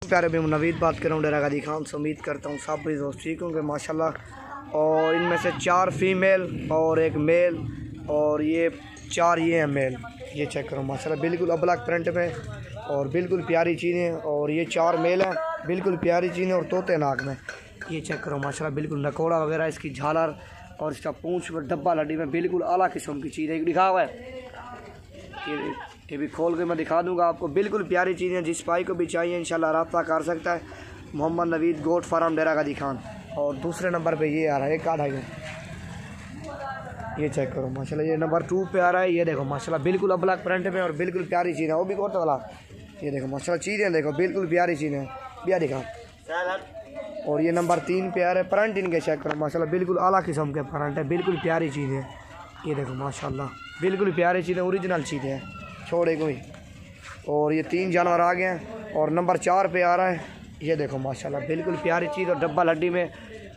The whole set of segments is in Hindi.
प्यारे भी नवीद बात कर रहा हूँ डेरा गादी खान से। उम्मीद करता हूँ सब भी दोस्त ठीक होंगे माशाल्लाह। और इनमें से 4 फीमेल और 1 मेल, और ये 4 ये हैं मेल। ये चेक करो माशाल्लाह बिल्कुल अबलग प्रिंट में और बिल्कुल प्यारी चीज़ें। और ये 4 मेल हैं, बिल्कुल प्यारी चीज़ें और तोते नाक में। ये चेक करो माशाल्लाह बिल्कुल नकोड़ा वगैरह इसकी झालर और इसका पूँछ पर डब्बा लड्डी में बिल्कुल आला किस्म की चीज़ है। दिखा हुआ है ये भी खोल के मैं दिखा दूंगा आपको। बिल्कुल प्यारी चीज़ें, जिस भाई को भी चाहिए इंशाल्लाह रब्ता कर सकता है। मोहम्मद नवीद गोट फार्म डेरा गादी खान। और दूसरे नंबर पे ये आ रहा है एक आधा। ये चेक करो माशाल्लाह, ये नंबर 2 पे आ रहा है। ये देखो माशाल्लाह बिल्कुल अबलग प्रिंट में और बिल्कुल प्यारी चीज़ है। वो भी गोट वाला ये देखो माशाल्लाह चीज़ें देखो बिल्कुल प्यारी चीज़ें बिया दिखा। और ये नंबर 3 पे आ रहा है। प्रिंट इनके चेक करो माशाल्लाह बिल्कुल आला किस्म के प्रिंट है, बिल्कुल प्यारी चीज़ें। ये देखो माशाल्लाह बिल्कुल प्यारी चीज़ें, ओरिजिनल चीज़ें हैं, छोड़े कोई। और ये 3 जानवर आ गए हैं। और नंबर 4 पे आ रहा है। ये देखो माशाल्लाह बिल्कुल प्यारी चीज़ और डब्बा लड्डी में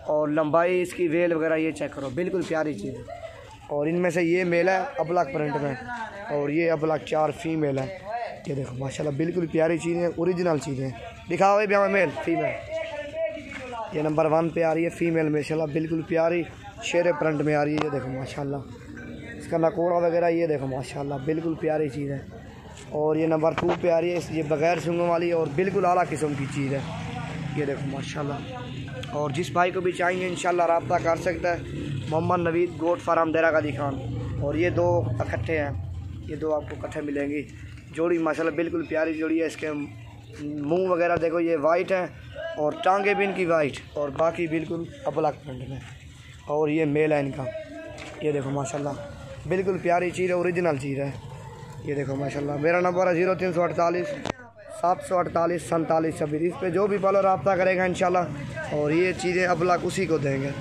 और लंबाई इसकी वेल वगैरह ये चेक करो बिल्कुल प्यारी चीज़। और इनमें से ये मेल है अबलग प्रिंट में और ये अबलग 4 फीमेल है। ये देखो माशाल्लाह बिल्कुल प्यारी चीज़ें, ओरिजिनल चीज़ें। दिखाओ भी हमें मेल फीमेल। ये नंबर 1 पे आ रही है फीमेल माशाल्लाह बिल्कुल प्यारी शेर प्रिंट में आ रही है। ये देखो माशाल्लाह इसका नकोड़ा वगैरह ये देखो माशाल्लाह बिल्कुल प्यारी चीज़ है। और ये नंबर 2 पे आ रही है, ये बगैर सूंगों वाली और बिल्कुल आला किस्म की चीज़ है। ये देखो माशाल्लाह। और जिस भाई को भी चाहिए इंशाल्लाह रब्ता कर सकता है। मोहम्मद नवीद गोट फार्म डेरा गादी खान। और ये 2 इकट्ठे हैं, ये 2 आपको इकट्ठे मिलेंगी। जोड़ी माशाल्लाह बिल्कुल प्यारी जोड़ी है। इसके मुँह वगैरह देखो ये वाइट है और टांगे भी इनकी वाइट और बाकी बिल्कुल अबलग प्रिंट में। और ये मेल है इनका। ये देखो माशाल्लाह बिल्कुल प्यारी चीज़ है, ओरिजिनल चीज़ है। ये देखो माशाल्लाह। मेरा नंबर है 0348 748 47 26। इस पर जो भी पालो रब्ता करेगा इंशाल्लाह। और ये चीज़ें अबलग उसी को देंगे।